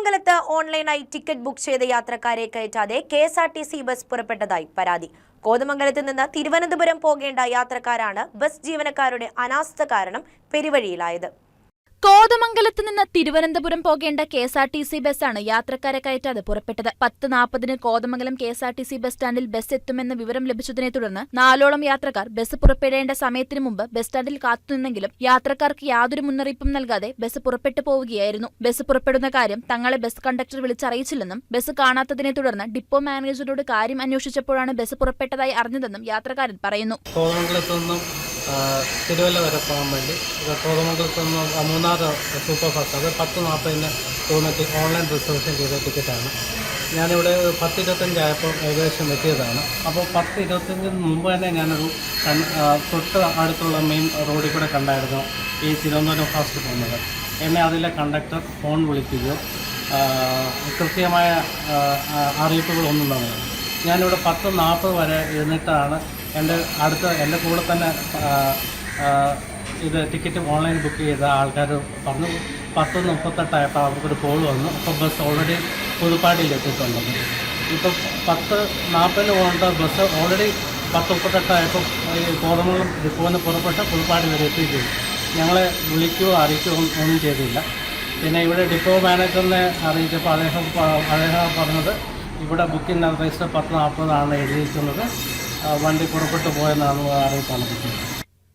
കോതമംഗലത്ത് ഓൺലൈനായി ticket book ചെയ്ത യാത്രക്കാരെ കയറ്റാതെ കെഎസ്ആർടിസി ബസ് പുറപ്പെട്ടതായി പരാതി. കോതമംഗലത്ത് നിന്ന് തിരുവനന്തപുരം പോകേണ്ട യാത്രക്കാരാണ് ബസ് ജീവനക്കാരുടെ അനാസ്ഥ കാരണം പെരുവഴിയിലായത്. കോതമംഗലത്ത് നിന്ന് തിരുവനന്തപുരം പോകേണ്ട കെഎസ്ആർടിസി ബസ്സാണ് യാത്രക്കാരെ കയറ്റാതെ പുറപ്പെട്ടത്. 10:40 കോതമംഗലം കെഎസ്ആർടിസി ബസ് സ്റ്റാൻഡിൽ ബസ് എത്തുമെന്ന വിവരം ലഭിച്ചതിനെ തുടർന്ന് 4ഓളം യാത്രക്കാർ ബസ് പുറപ്പെടേണ്ട സമയത്തിന് മുമ്പ് ബസ് സ്റ്റാൻഡിൽ കാത്തുനിന്നെങ്കിലും യാത്രക്കാർക്ക് യാതൊരു മുന്നറിയിപ്പും നൽകാതെ ബസ് പുറപ്പെട്ടു പോവുകയായിരുന്നു. ബസ് പുറപ്പെടുന്ന കാര്യം തങ്ങളെ ബസ് കണ്ടക്ടർ വിളിച്ചറിയിച്ചില്ലെന്നും ബസ് കാണാത്തതിനെ തുടർന്ന് ഡിപ്പോ മാനേജറോട് കാര്യം അന്വേഷിച്ചപ്പോഴാണ് ബസ് പുറപ്പെട്ടതായി അറിഞ്ഞതെന്നും യാത്രക്കാരൻ പറയുന്നു. തിരുവല്ല വരെ പോകാൻ വേണ്ടി കോതമംഗലത്ത് നിന്ന് മൂന്നാറ് സൂപ്പർ ഫാസ്റ്റ്, അത് 10:40 തോന്നിട്ട് ഓൺലൈൻ റിസർവേഷൻ ചെയ്ത ടിക്കറ്റാണ്. ഞാനിവിടെ 10:25 ആയപ്പോൾ ഏകദേശം എത്തിയതാണ്. അപ്പോൾ 10:25 മുമ്പ് തന്നെ ഞാനൊരു തൊട്ട് അടുത്തുള്ള മെയിൻ റോഡിൽ കൂടെ കണ്ടായിരുന്നു ഈ തിരുവനന്തപുരം ഫാസ്റ്റ് പോകുന്നത്. എന്നെ അതിലെ കണ്ടക്ടർ ഫോൺ വിളിക്കുകയോ കൃത്യമായ അറിയിപ്പുകളൊന്നും തന്നില്ല. ഞാനിവിടെ 10:40 വരെ ഇരുന്നിട്ടാണ് എൻ്റെ കൂടെ തന്നെ ഇത് ടിക്കറ്റ് ഓൺലൈൻ ബുക്ക് ചെയ്ത ആൾക്കാർ പറഞ്ഞു 10:38 അവർക്കൊരു കോൾ വന്നു. അപ്പോൾ ബസ് ഓൾറെഡി പുതുപ്പാടിയിലെത്തിയിട്ടുണ്ടെന്ന്. ഇപ്പം 10:40 പോകേണ്ട ബസ് ഓൾറെഡി 10:38 ഈ കോതമംഗലം ഡിപ്പോന്ന് പുറപ്പെട്ട് പുതുപ്പാടി വരെ എത്തിയിട്ടുണ്ട്. ഞങ്ങളെ വിളിക്കുകയോ അറിയിക്കുകയോ ഒന്നും ചെയ്തില്ല. പിന്നെ ഇവിടെ ഡിപ്പോ മാനേജറിനെ അറിയിച്ചപ്പോൾ അദ്ദേഹം പറഞ്ഞത് ഇവിടെ ബുക്കിംഗ് രജിസ്റ്റർ 10:40 എഴുതിയിരിക്കുന്നത്, വണ്ടി പുറപ്പെട്ടു പോയെന്നാണ് അറിയിപ്പാണ് കിട്ടിയത്.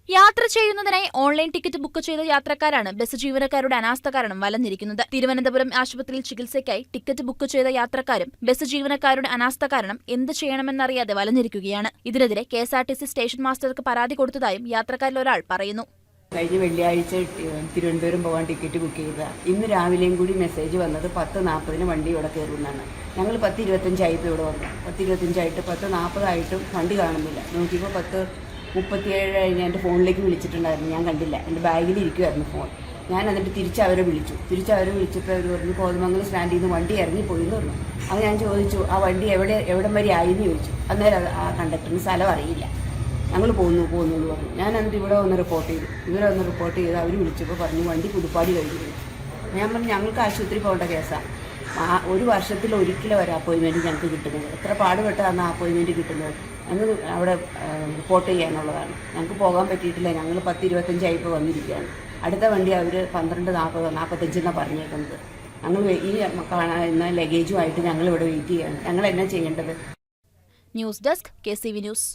യാത്ര ചെയ്യുന്നതിനായി ഓൺലൈൻ ടിക്കറ്റ് ബുക്ക് ചെയ്ത യാത്രക്കാരാണ് ബസ് ജീവനക്കാരുടെ അനാസ്ഥ കാരണം വലഞ്ഞിരിക്കുന്നത്. തിരുവനന്തപുരം ആശുപത്രിയിൽ ചികിത്സയ്ക്കായി ടിക്കറ്റ് ബുക്ക് ചെയ്ത യാത്രക്കാരും ബസ് ജീവനക്കാരുടെ അനാസ്ഥ കാരണം എന്ത് ചെയ്യണമെന്നറിയാതെ വലഞ്ഞിരിക്കുകയാണ്. ഇതിനെതിരെ കെഎസ്ആർടിസി സ്റ്റേഷൻ മാസ്റ്റർക്ക് പരാതി കൊടുത്തതായും യാത്രക്കാരിൽ ഒരാൾ പറയുന്നു. കഴിഞ്ഞ വെള്ളിയാഴ്ച തിരുവനന്തപുരം പോകാൻ ടിക്കറ്റ് ബുക്ക് ചെയ്ത ഇന്ന് രാവിലെയും കൂടി മെസ്സേജ് വന്നത് 10:40 വണ്ടി ഇവിടെ കയറുമെന്നാണ്. ഞങ്ങൾ 10:25 ഇവിടെ വന്നു. 10:25 10:40 വണ്ടി കാണുന്നില്ല. നോക്കിയപ്പോൾ 10:37 കഴിഞ്ഞ് എൻ്റെ ഫോണിലേക്ക് വിളിച്ചിട്ടുണ്ടായിരുന്നു. ഞാൻ കണ്ടില്ല, എൻ്റെ ബാഗിലിരിക്കുമായിരുന്നു ഫോൺ. ഞാൻ എന്നിട്ട് തിരിച്ചവരെ വിളിച്ചപ്പോൾ അവർ പറഞ്ഞു കോതമംഗലം സ്റ്റാൻഡിൽ നിന്ന് വണ്ടി ഇറങ്ങിപ്പോയി എന്ന് പറഞ്ഞു. അത് ഞാൻ ചോദിച്ചു ആ വണ്ടി എവിടം വരെ ആയിന്ന് ചോദിച്ചു. അന്നേരം ആ കണ്ടക്ടറിന് സ്ഥലം അറിയില്ല. ഞങ്ങൾ പോകുന്നു എന്ന് പറഞ്ഞു. ഞാൻ എന്നിട്ട് ഇവിടെ വന്ന് റിപ്പോർട്ട് ചെയ്ത് അവർ വിളിച്ചപ്പോൾ പറഞ്ഞു വണ്ടി പുതുപ്പാടി കഴിഞ്ഞു. ഞാൻ പറഞ്ഞു ഞങ്ങൾക്ക് ആശുപത്രി പോകേണ്ട കേസാണ്. ഒരു വർഷത്തിൽ ഒരിക്കലും ഒരു അപ്പോയിൻമെൻറ്റ് ഞങ്ങൾക്ക് കിട്ടുന്നത്. എത്ര പാടുപെട്ടാണ് ആ അപ്പോയിൻമെൻറ്റ് കിട്ടുന്നത്. ഞങ്ങൾ അവിടെ റിപ്പോർട്ട് ചെയ്യാനുള്ളതാണ്. ഞങ്ങൾക്ക് പോകാൻ പറ്റിയിട്ടില്ല. ഞങ്ങൾ 10:25 വന്നിരിക്കുകയാണ്. അടുത്ത വണ്ടി അവർ 12:45 പറഞ്ഞേക്കുന്നത്. ഞങ്ങൾ ഈ കാണുന്ന ലഗേജുമായിട്ട് ഞങ്ങളിവിടെ വെയിറ്റ് ചെയ്യാണ്. ഞങ്ങൾ എന്നാ ചെയ്യേണ്ടത്? News desk KCV news.